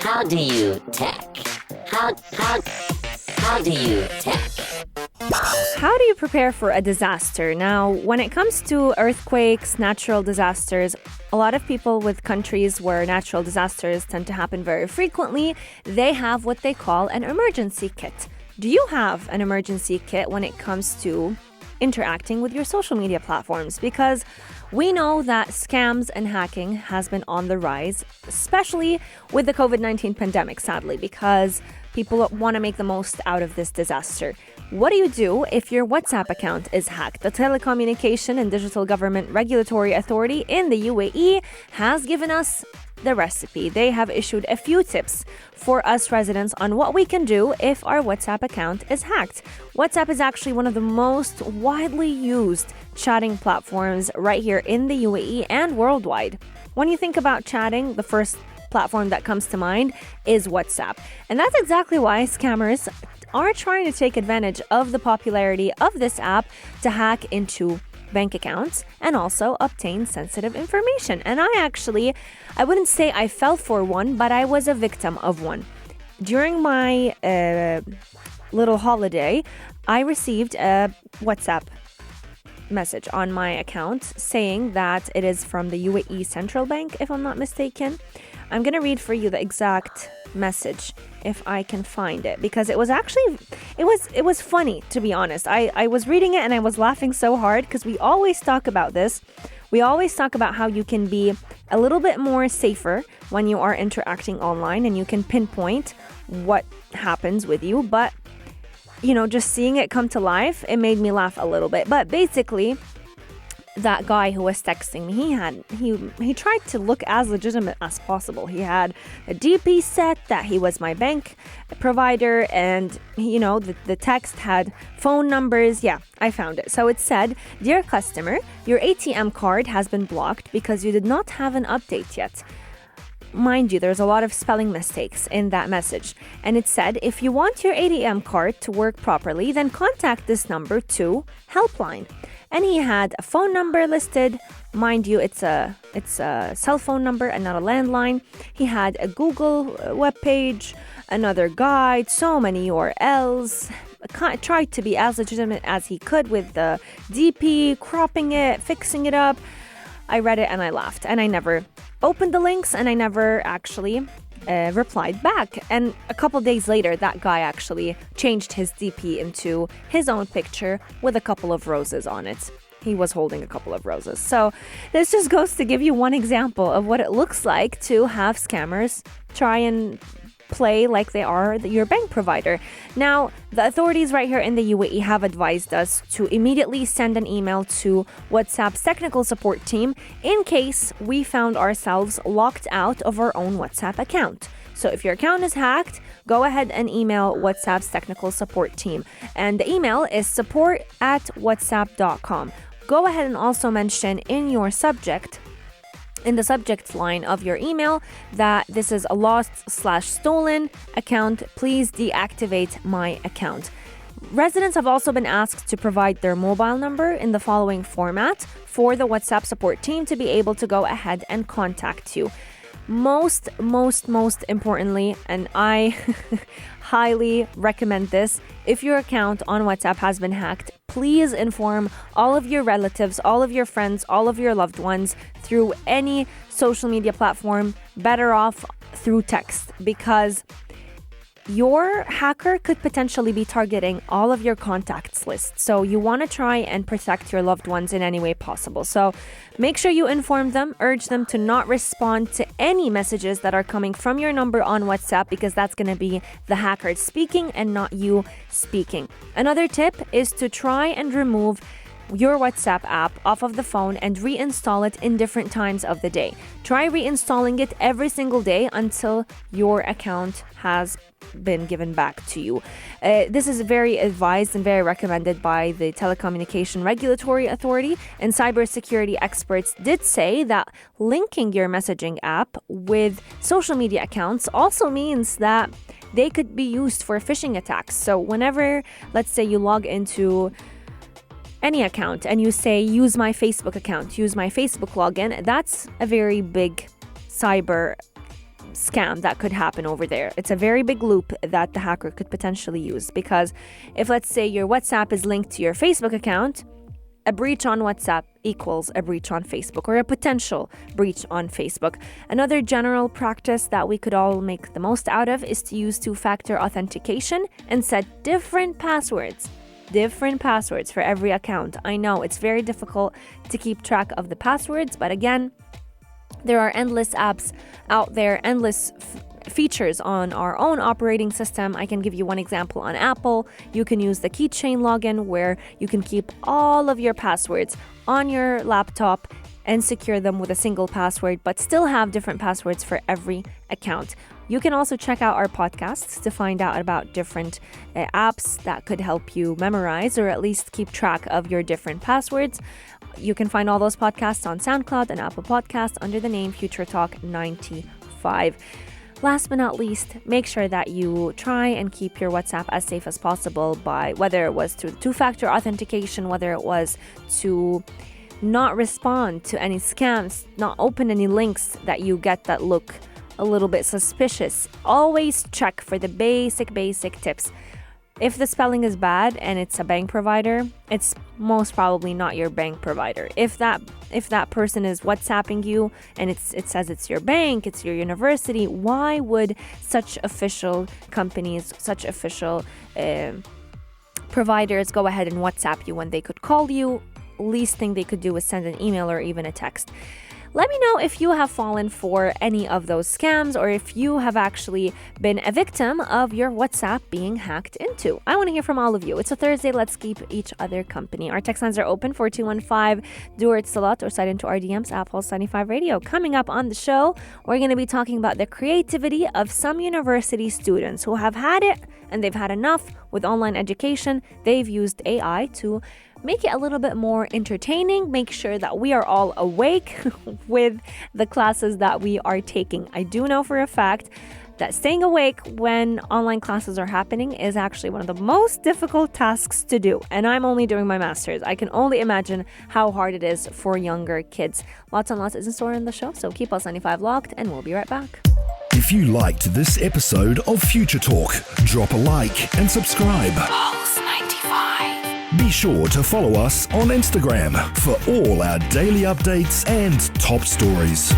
How do you tech? How do you tech? How do you prepare for a disaster? Now, when it comes to earthquakes, natural disasters, a lot of people with countries where natural disasters tend to happen very frequently, they have what they call an emergency kit. Do you have an emergency kit when it comes to interacting with your social media platforms? Because we know that scams and hacking has been on the rise, especially with the COVID-19 pandemic, sadly, because people want to make the most out of this disaster. What do you do if your WhatsApp account is hacked? The Telecommunication and Digital Government Regulatory Authority in the UAE has given us the recipe. They have issued a few tips for us residents on what we can do if our WhatsApp account is hacked. WhatsApp is actually one of the most widely used chatting platforms right here in the UAE and worldwide. When you think about chatting, the first platform that comes to mind is WhatsApp. And that's exactly why scammers are trying to take advantage of the popularity of this app to hack into bank accounts and also obtain sensitive information. And I wouldn't say I fell for one, but I was a victim of one. During my little holiday, I received a WhatsApp message on my account saying that it is from the UAE Central Bank, if I'm not mistaken. I'm going to read for you the exact message if I can find it, because it was funny, to be honest. I was reading it and I was laughing so hard because we always talk about this. We always talk about how you can be a little bit more safer when you are interacting online and you can pinpoint what happens with you. But, just seeing it come to life, it made me laugh a little bit. But basically, that guy who was texting me, he tried to look as legitimate as possible. He had a DP set that he was my bank provider, and the text had phone numbers. Yeah, I found it. So it said, "Dear customer, your ATM card has been blocked because you did not have an update yet." Mind you, there's a lot of spelling mistakes in that message. And it said, "If you want your ATM card to work properly, then contact this number to helpline." And he had a phone number listed. Mind you, it's a cell phone number and not a landline. He had a Google webpage, another guide, so many URLs. Tried to be as legitimate as he could with the DP, cropping it, fixing it up. I read it and I laughed, and I never opened the links, and I never actually replied back. And a couple days later, that guy actually changed his DP into his own picture with a couple of roses on it. He was holding a couple of roses. So this just goes to give you one example of what it looks like to have scammers try and play like they are your bank provider. Now, the authorities right here in the UAE have advised us to immediately send an email to WhatsApp's technical support team in case we found ourselves locked out of our own WhatsApp account. So if your account is hacked, go ahead and email WhatsApp's technical support team. And the email is support@whatsapp.com. Go ahead and also mention in the subject line of your email that this is a lost/stolen account. Please deactivate my account. Residents have also been asked to provide their mobile number in the following format for the WhatsApp support team to be able to go ahead and contact you. Most importantly, and I highly recommend this, if your account on WhatsApp has been hacked, please inform all of your relatives, all of your friends, all of your loved ones through any social media platform, better off through text, because your hacker could potentially be targeting all of your contacts list. So you want to try and protect your loved ones in any way possible. So make sure you inform them, urge them to not respond to any messages that are coming from your number on WhatsApp, because that's going to be the hacker speaking and not you speaking. Another tip is to try and remove your WhatsApp app off of the phone and reinstall it in different times of the day. Try reinstalling it every single day until your account has been given back to you. This is very advised and very recommended by the Telecommunication Regulatory Authority, and cybersecurity experts did say that linking your messaging app with social media accounts also means that they could be used for phishing attacks. So whenever, let's say, you log into any account and you say, use my Facebook account, use my Facebook login, that's a very big cyber scam that could happen over there. It's a very big loop that the hacker could potentially use, because if, let's say, your WhatsApp is linked to your Facebook account, a breach on WhatsApp equals a breach on Facebook, or a potential breach on Facebook. Another general practice that we could all make the most out of is to use two-factor authentication and set different passwords for every account. I know it's very difficult to keep track of the passwords, but again, there are endless apps out there, endless features on our own operating system. I can give you one example on Apple. You can use the Keychain login, where you can keep all of your passwords on your laptop and secure them with a single password, but still have different passwords for every account. You can also check out our podcasts to find out about different apps that could help you memorize or at least keep track of your different passwords. You can find all those podcasts on SoundCloud and Apple Podcasts under the name Future Talk 95. Last but not least, make sure that you try and keep your WhatsApp as safe as possible by, whether it was through two-factor authentication, whether it was to not respond to any scams, not open any links that you get that look a little bit suspicious. Always check for the basic tips. If the spelling is bad and it's a bank provider, it's most probably not your bank provider. If that person is WhatsApping you and it says it's your bank, it's your university, why would such official companies, such official providers go ahead and WhatsApp you when they could call you? Least thing they could do is send an email or even a text. Let me know if you have fallen for any of those scams, or if you have actually been a victim of your WhatsApp being hacked into. I want to hear from all of you. It's a Thursday. Let's keep each other company. Our text lines are open, 4215 Duart Salat, or slide into our DMs at Pulse 95 Radio. Coming up on the show, we're going to be talking about the creativity of some university students who have had it and they've had enough with online education. They've used AI to make it a little bit more entertaining, make sure that we are all awake with the classes that we are taking. I do know for a fact that staying awake when online classes are happening is actually one of the most difficult tasks to do. And I'm only doing my master's. I can only imagine how hard it is for younger kids. Lots and lots is in store in the show, so keep Pulse 95 locked and we'll be right back. If you liked this episode of Future Talk, drop a like and subscribe. Pulse 95. Be sure to follow us on Instagram for all our daily updates and top stories.